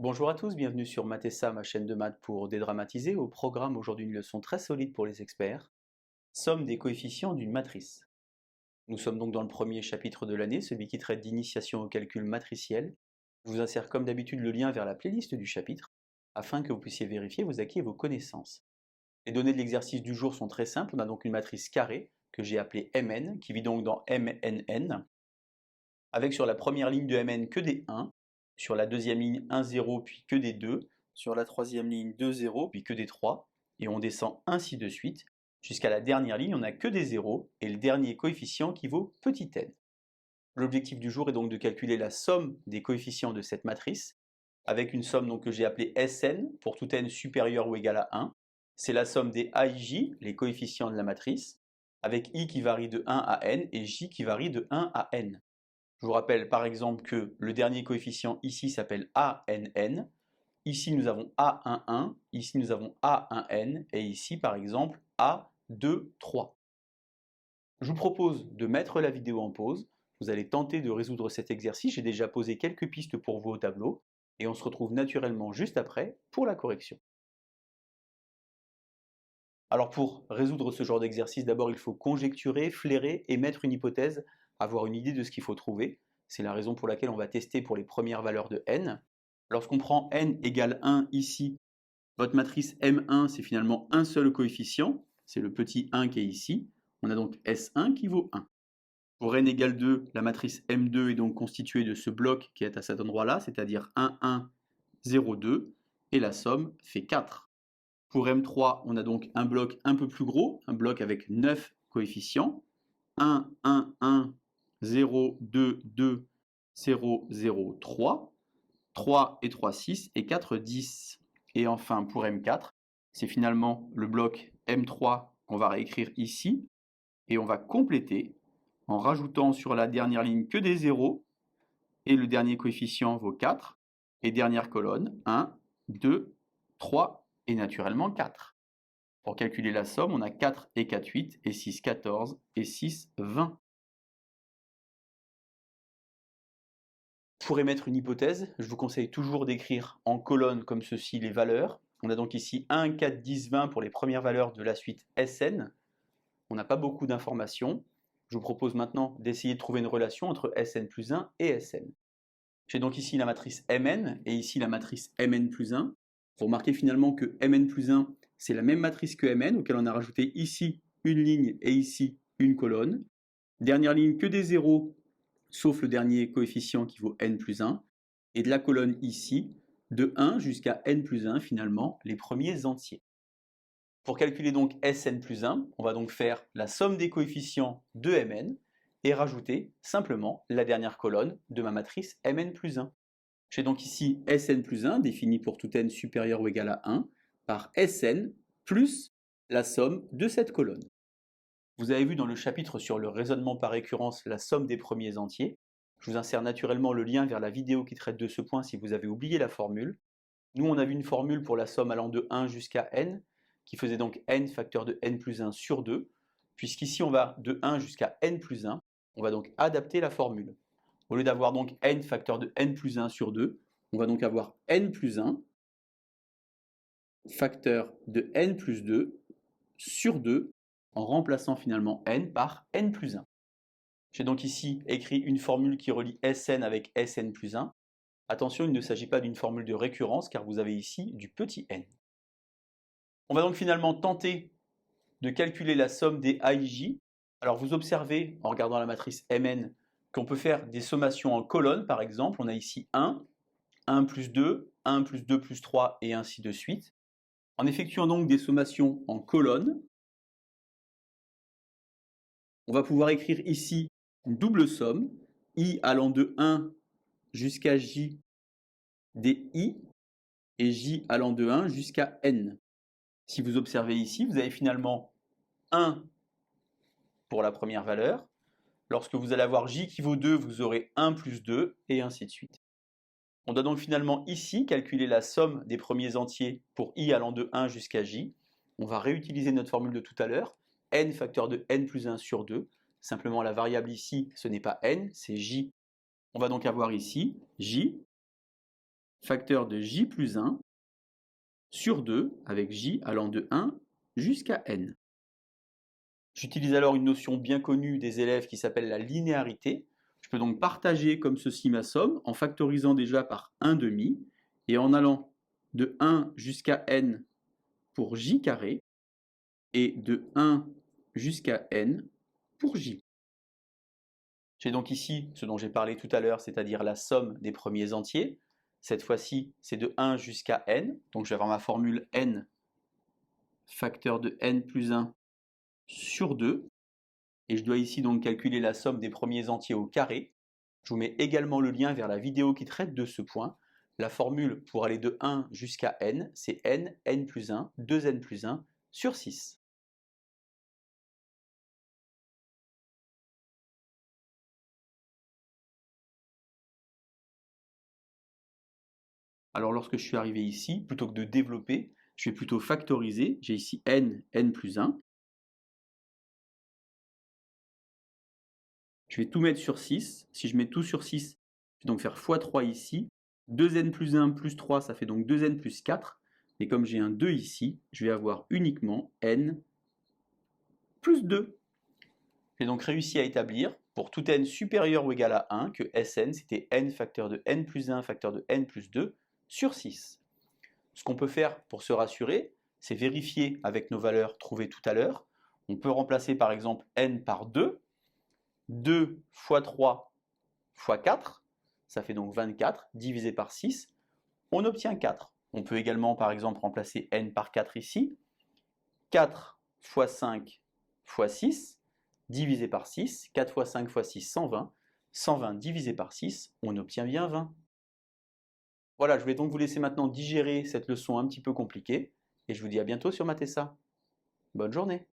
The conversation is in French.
Bonjour à tous, bienvenue sur Mathessa, ma chaîne de maths pour dédramatiser. Au programme aujourd'hui une leçon très solide pour les experts, somme des coefficients d'une matrice. Nous sommes donc dans le premier chapitre de l'année, celui qui traite d'initiation au calcul matriciel. Je vous insère comme d'habitude le lien vers la playlist du chapitre, afin que vous puissiez vérifier vos acquis et vos connaissances. Les données de l'exercice du jour sont très simples, on a donc une matrice carrée, que j'ai appelée Mn, qui vit donc dans MNN, avec sur la première ligne de Mn que des 1, sur la deuxième ligne 1, 0, puis que des 2, sur la troisième ligne 2, 0, puis que des 3, et on descend ainsi de suite, jusqu'à la dernière ligne, on n'a que des 0, et le dernier coefficient qui vaut petit n. L'objectif du jour est donc de calculer la somme des coefficients de cette matrice, avec une somme donc que j'ai appelée Sn, pour tout n supérieur ou égal à 1. C'est la somme des AIJ, les coefficients de la matrice, avec i qui varie de 1 à n, et j qui varie de 1 à n. Je vous rappelle par exemple que le dernier coefficient ici s'appelle ANN. Ici nous avons A11, ici nous avons A1N, et ici par exemple A23. Je vous propose de mettre la vidéo en pause. Vous allez tenter de résoudre cet exercice. J'ai déjà posé quelques pistes pour vous au tableau, et on se retrouve naturellement juste après pour la correction. Alors pour résoudre ce genre d'exercice, d'abord il faut conjecturer, flairer, et mettre une hypothèse, avoir une idée de ce qu'il faut trouver. C'est la raison pour laquelle on va tester pour les premières valeurs de n. Lorsqu'on prend n égale 1 ici, votre matrice M1 c'est finalement un seul coefficient, c'est le petit 1 qui est ici. On a donc S1 qui vaut 1. Pour n égale 2, la matrice M2 est donc constituée de ce bloc qui est à cet endroit-là, c'est-à-dire 1, 1, 0, 2, et la somme fait 4. Pour M3, on a donc un bloc un peu plus gros, un bloc avec 9 coefficients. 1, 1, 1, 0, 2, 2, 0, 0, 3. 3 et 3, 6 et 4, 10. Et enfin, pour M4, c'est finalement le bloc M3 qu'on va réécrire ici. Et on va compléter en rajoutant sur la dernière ligne que des zéros. Et le dernier coefficient vaut 4. Et dernière colonne, 1, 2, 3 et naturellement 4. Pour calculer la somme, on a 4 et 4, 8, et 6, 14, et 6, 20. Pour émettre une hypothèse, je vous conseille toujours d'écrire en colonne comme ceci les valeurs. On a donc ici 1, 4, 10, 20 pour les premières valeurs de la suite Sn. On n'a pas beaucoup d'informations. Je vous propose maintenant d'essayer de trouver une relation entre Sn plus 1 et Sn. J'ai donc ici la matrice Mn et ici la matrice Mn plus 1. Vous remarquez finalement que Mn plus 1, c'est la même matrice que Mn, auquel on a rajouté ici une ligne et ici une colonne. Dernière ligne que des zéros, sauf le dernier coefficient qui vaut n plus 1. Et de la colonne ici, de 1 jusqu'à n plus 1, finalement, les premiers entiers. Pour calculer donc Sn plus 1, on va donc faire la somme des coefficients de Mn et rajouter simplement la dernière colonne de ma matrice Mn plus 1. J'ai donc ici Sn plus 1, défini pour tout n supérieur ou égal à 1, par Sn plus la somme de cette colonne. Vous avez vu dans le chapitre sur le raisonnement par récurrence la somme des premiers entiers. Je vous insère naturellement le lien vers la vidéo qui traite de ce point si vous avez oublié la formule. Nous, on a vu une formule pour la somme allant de 1 jusqu'à n, qui faisait donc n facteur de n plus 1 sur 2, puisqu'ici on va de 1 jusqu'à n plus 1, on va donc adapter la formule. Au lieu d'avoir donc n facteur de n plus 1 sur 2, on va donc avoir n plus 1 facteur de n plus 2 sur 2, en remplaçant finalement n par n plus 1. J'ai donc ici écrit une formule qui relie Sn avec Sn plus 1. Attention, il ne s'agit pas d'une formule de récurrence car vous avez ici du petit n. On va donc finalement tenter de calculer la somme des AIJ. Alors vous observez, en regardant la matrice Mn, qu'on peut faire des sommations en colonnes, par exemple. On a ici 1, 1 plus 2, 1 plus 2 plus 3, et ainsi de suite. En effectuant donc des sommations en colonnes, on va pouvoir écrire ici une double somme, i allant de 1 jusqu'à j des i, et j allant de 1 jusqu'à n. Si vous observez ici, vous avez finalement 1 pour la première valeur. Lorsque vous allez avoir j qui vaut 2, vous aurez 1 plus 2, et ainsi de suite. On doit donc finalement ici calculer la somme des premiers entiers pour i allant de 1 jusqu'à j. On va réutiliser notre formule de tout à l'heure, n facteur de n plus 1 sur 2. Simplement la variable ici, ce n'est pas n, c'est j. On va donc avoir ici j facteur de j plus 1 sur 2 avec j allant de 1 jusqu'à n. J'utilise alors une notion bien connue des élèves qui s'appelle la linéarité. Je peux donc partager comme ceci ma somme en factorisant déjà par 1/2 et en allant de 1 jusqu'à n pour j carré et de 1 jusqu'à n pour j. J'ai donc ici ce dont j'ai parlé tout à l'heure, c'est-à-dire la somme des premiers entiers. Cette fois-ci, c'est de 1 jusqu'à n, donc je vais avoir ma formule n facteur de n plus 1 sur 2. Et je dois ici donc calculer la somme des premiers entiers au carré. Je vous mets également le lien vers la vidéo qui traite de ce point. La formule pour aller de 1 jusqu'à n, c'est n plus 1, 2n plus 1 sur 6. Alors lorsque je suis arrivé ici, plutôt que de développer, je vais plutôt factoriser. J'ai ici n plus 1. Je vais tout mettre sur 6. Si je mets tout sur 6, je vais donc faire x3 ici. 2n plus 1 plus 3, ça fait donc 2n plus 4. Et comme j'ai un 2 ici, je vais avoir uniquement n plus 2. J'ai donc réussi à établir, pour tout n supérieur ou égal à 1, que Sn, c'était n facteur de n plus 1 facteur de n plus 2 sur 6. Ce qu'on peut faire pour se rassurer, c'est vérifier avec nos valeurs trouvées tout à l'heure. On peut remplacer par exemple n par 2. 2 fois 3 fois 4, ça fait donc 24, divisé par 6, on obtient 4. On peut également par exemple remplacer n par 4 ici. 4 fois 5 fois 6, divisé par 6, 4 fois 5 fois 6, 120. 120 divisé par 6, on obtient bien 20. Voilà, je vais donc vous laisser maintenant digérer cette leçon un petit peu compliquée, et je vous dis à bientôt sur Mathessa. Bonne journée.